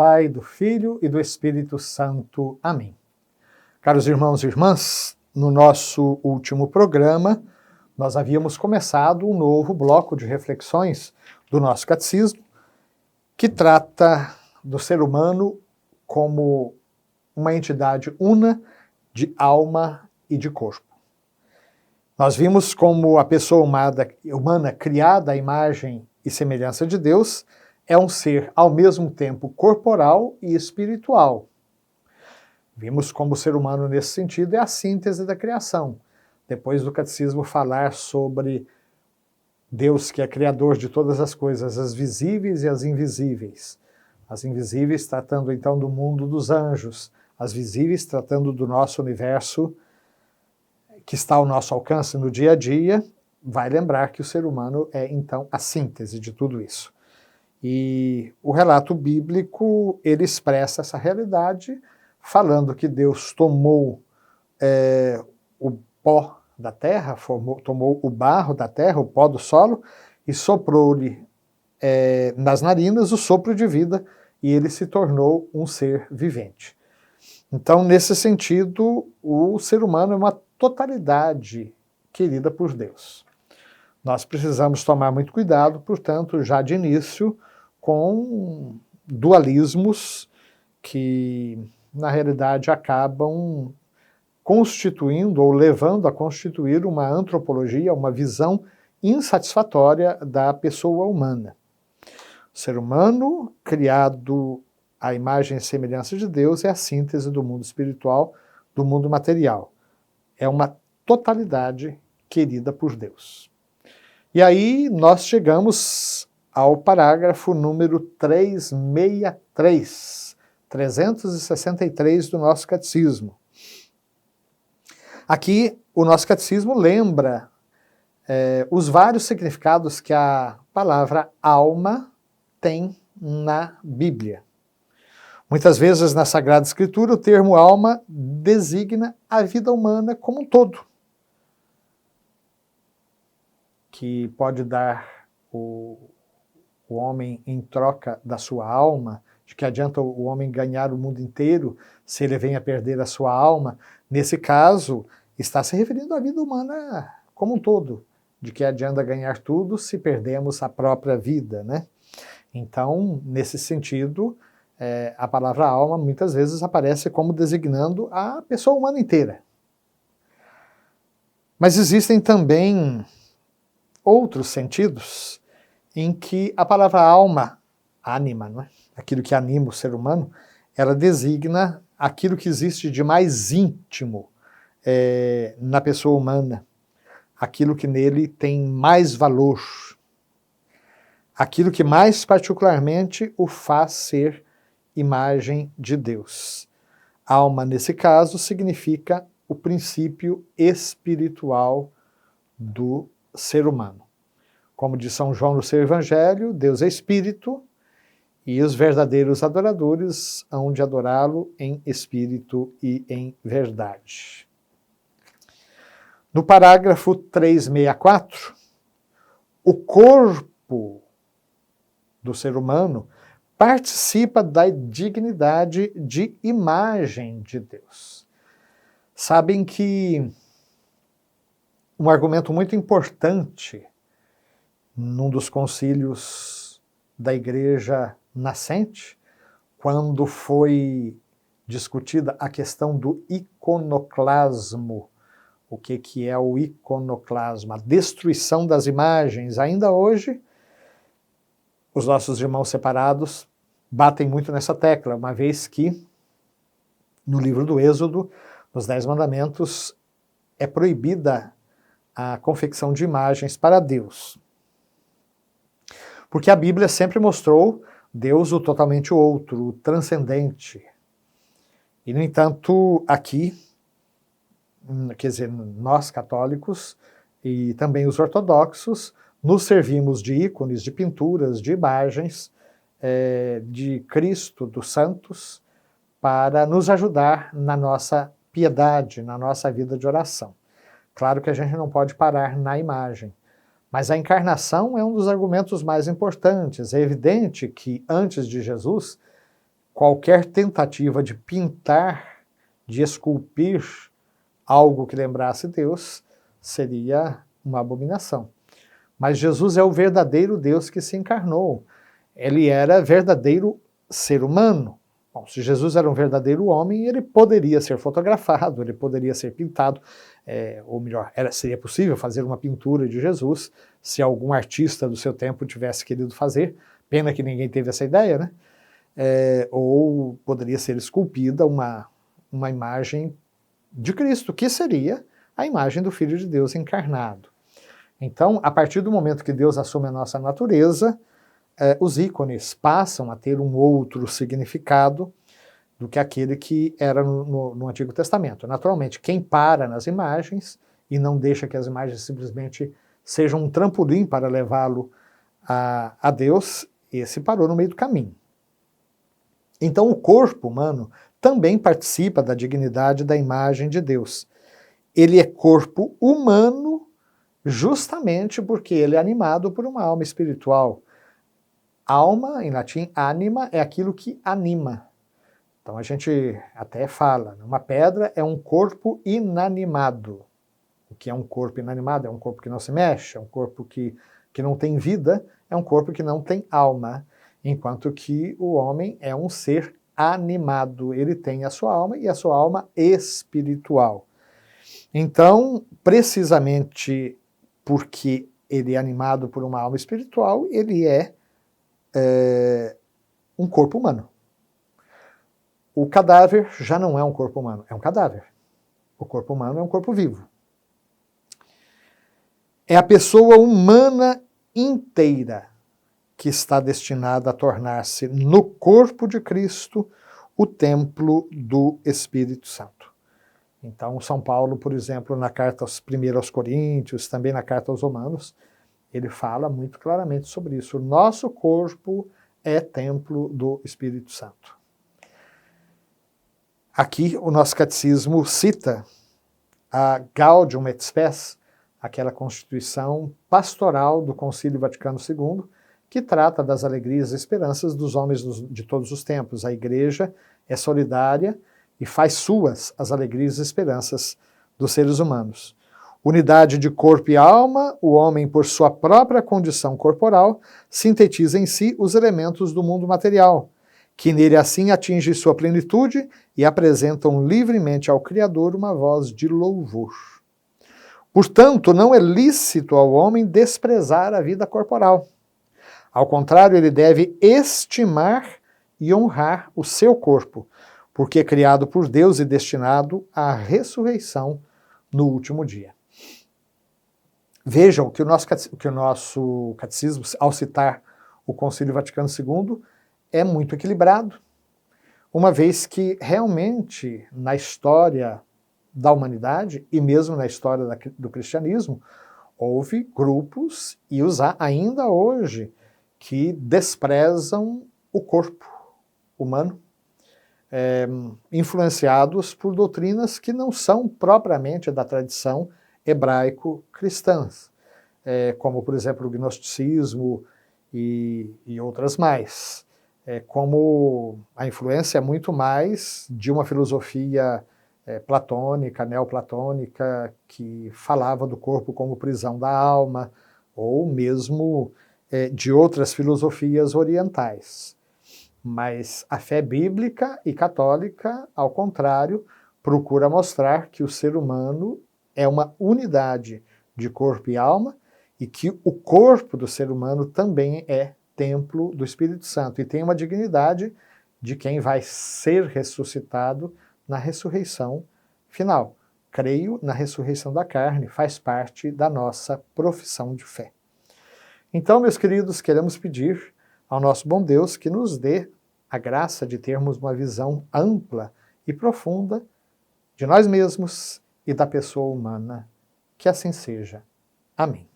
Pai, do Filho e do Espírito Santo. Amém. Caros irmãos e irmãs, no nosso último programa, nós havíamos começado um novo bloco de reflexões do nosso catecismo, que trata do ser humano como uma entidade una de alma e de corpo. Nós vimos como a pessoa humana criada à imagem e semelhança de Deus é um ser ao mesmo tempo corporal e espiritual. Vimos como o ser humano nesse sentido é a síntese da criação. Depois do catecismo falar sobre Deus que é criador de todas as coisas, as visíveis e as invisíveis. As invisíveis tratando então do mundo dos anjos, as visíveis tratando do nosso universo que está ao nosso alcance no dia a dia, vai lembrar que o ser humano é então a síntese de tudo isso. E o relato bíblico, ele expressa essa realidade, falando que Deus tomou o pó da terra, tomou o barro da terra, o pó do solo, e soprou-lhe nas narinas o sopro de vida, e ele se tornou um ser vivente. Então, nesse sentido, o ser humano é uma totalidade querida por Deus. Nós precisamos tomar muito cuidado, portanto, já de início, com dualismos que, na realidade, acabam constituindo ou levando a constituir uma antropologia, uma visão insatisfatória da pessoa humana. O ser humano, criado à imagem e semelhança de Deus, é a síntese do mundo espiritual, do mundo material. É uma totalidade querida por Deus. E aí nós chegamos ao parágrafo número 363 do nosso catecismo. Aqui o nosso catecismo lembra os vários significados que a palavra alma tem na Bíblia. Muitas vezes na Sagrada Escritura o termo alma designa a vida humana como um todo, que pode dar o homem em troca da sua alma, de que adianta o homem ganhar o mundo inteiro se ele vem a perder a sua alma. Nesse caso, está se referindo à vida humana como um todo, de que adianta ganhar tudo se perdemos a própria vida, né? Então, nesse sentido, a palavra alma muitas vezes aparece como designando a pessoa humana inteira. Mas existem também outros sentidos em que a palavra alma, ânima, não é? Aquilo que anima o ser humano, ela designa aquilo que existe de mais íntimo na pessoa humana, aquilo que nele tem mais valor, aquilo que mais particularmente o faz ser imagem de Deus. Alma, nesse caso, significa o princípio espiritual do ser humano. Como diz São João no seu Evangelho, Deus é espírito e os verdadeiros adoradores hão de adorá-lo em espírito e em verdade. No parágrafo 364, o corpo do ser humano participa da dignidade de imagem de Deus. Sabem que um argumento muito importante num dos concílios da Igreja nascente, quando foi discutida a questão do iconoclasmo. O que é o iconoclasmo? A destruição das imagens. Ainda hoje, os nossos irmãos separados batem muito nessa tecla, uma vez que no livro do Êxodo, nos 10 mandamentos, é proibida a confecção de imagens para Deus. Porque a Bíblia sempre mostrou Deus o totalmente outro, o transcendente. E, no entanto, aqui, quer dizer, nós católicos e também os ortodoxos, nos servimos de ícones, de pinturas, de imagens de Cristo, dos santos, para nos ajudar na nossa piedade, na nossa vida de oração. Claro que a gente não pode parar na imagem, mas a encarnação é um dos argumentos mais importantes. É evidente que antes de Jesus, qualquer tentativa de pintar, de esculpir algo que lembrasse Deus, seria uma abominação. Mas Jesus é o verdadeiro Deus que se encarnou. Ele era verdadeiro ser humano. Bom, se Jesus era um verdadeiro homem, ele poderia ser fotografado, ele poderia ser pintado, ou melhor, seria possível fazer uma pintura de Jesus, se algum artista do seu tempo tivesse querido fazer, pena que ninguém teve essa ideia, né? Ou poderia ser esculpida uma imagem de Cristo, que seria a imagem do Filho de Deus encarnado. Então, a partir do momento que Deus assume a nossa natureza, os ícones passam a ter um outro significado do que aquele que era no Antigo Testamento. Naturalmente, quem para nas imagens e não deixa que as imagens simplesmente sejam um trampolim para levá-lo a Deus, esse parou no meio do caminho. Então, o corpo humano também participa da dignidade da imagem de Deus. Ele é corpo humano justamente porque ele é animado por uma alma espiritual. Alma, em latim, anima, é aquilo que anima. Então a gente até fala, uma pedra é um corpo inanimado. O que é um corpo inanimado? É um corpo que não se mexe, é um corpo que não tem vida, é um corpo que não tem alma. Enquanto que o homem é um ser animado, ele tem a sua alma e a sua alma espiritual. Então, precisamente porque ele é animado por uma alma espiritual, ele é um corpo humano. O cadáver já não é um corpo humano, é um cadáver. O corpo humano é um corpo vivo. É a pessoa humana inteira que está destinada a tornar-se, no corpo de Cristo, o templo do Espírito Santo. Então, São Paulo, por exemplo, na carta aos Coríntios, também na carta aos Romanos, ele fala muito claramente sobre isso. O nosso corpo é templo do Espírito Santo. Aqui o nosso catecismo cita a Gaudium et Spes, aquela constituição pastoral do Concílio Vaticano II, que trata das alegrias e esperanças dos homens de todos os tempos. A Igreja é solidária e faz suas as alegrias e esperanças dos seres humanos. Unidade de corpo e alma, o homem, por sua própria condição corporal, sintetiza em si os elementos do mundo material, que nele assim atinge sua plenitude e apresentam livremente ao Criador uma voz de louvor. Portanto, não é lícito ao homem desprezar a vida corporal. Ao contrário, ele deve estimar e honrar o seu corpo, porque é criado por Deus e destinado à ressurreição no último dia. Vejam que o nosso catecismo, ao citar o Concílio Vaticano II, é muito equilibrado, uma vez que realmente na história da humanidade e mesmo na história do cristianismo, houve grupos, e os há ainda hoje, que desprezam o corpo humano, influenciados por doutrinas que não são propriamente da tradição hebraico-cristãs, como, por exemplo, o gnosticismo e outras mais. Como a influência é muito mais de uma filosofia platônica, neoplatônica, que falava do corpo como prisão da alma, ou mesmo de outras filosofias orientais. Mas a fé bíblica e católica, ao contrário, procura mostrar que o ser humano é uma unidade de corpo e alma e que o corpo do ser humano também é templo do Espírito Santo e tem uma dignidade de quem vai ser ressuscitado na ressurreição final. Creio na ressurreição da carne, faz parte da nossa profissão de fé. Então, meus queridos, queremos pedir ao nosso bom Deus que nos dê a graça de termos uma visão ampla e profunda de nós mesmos e da pessoa humana. Que assim seja. Amém.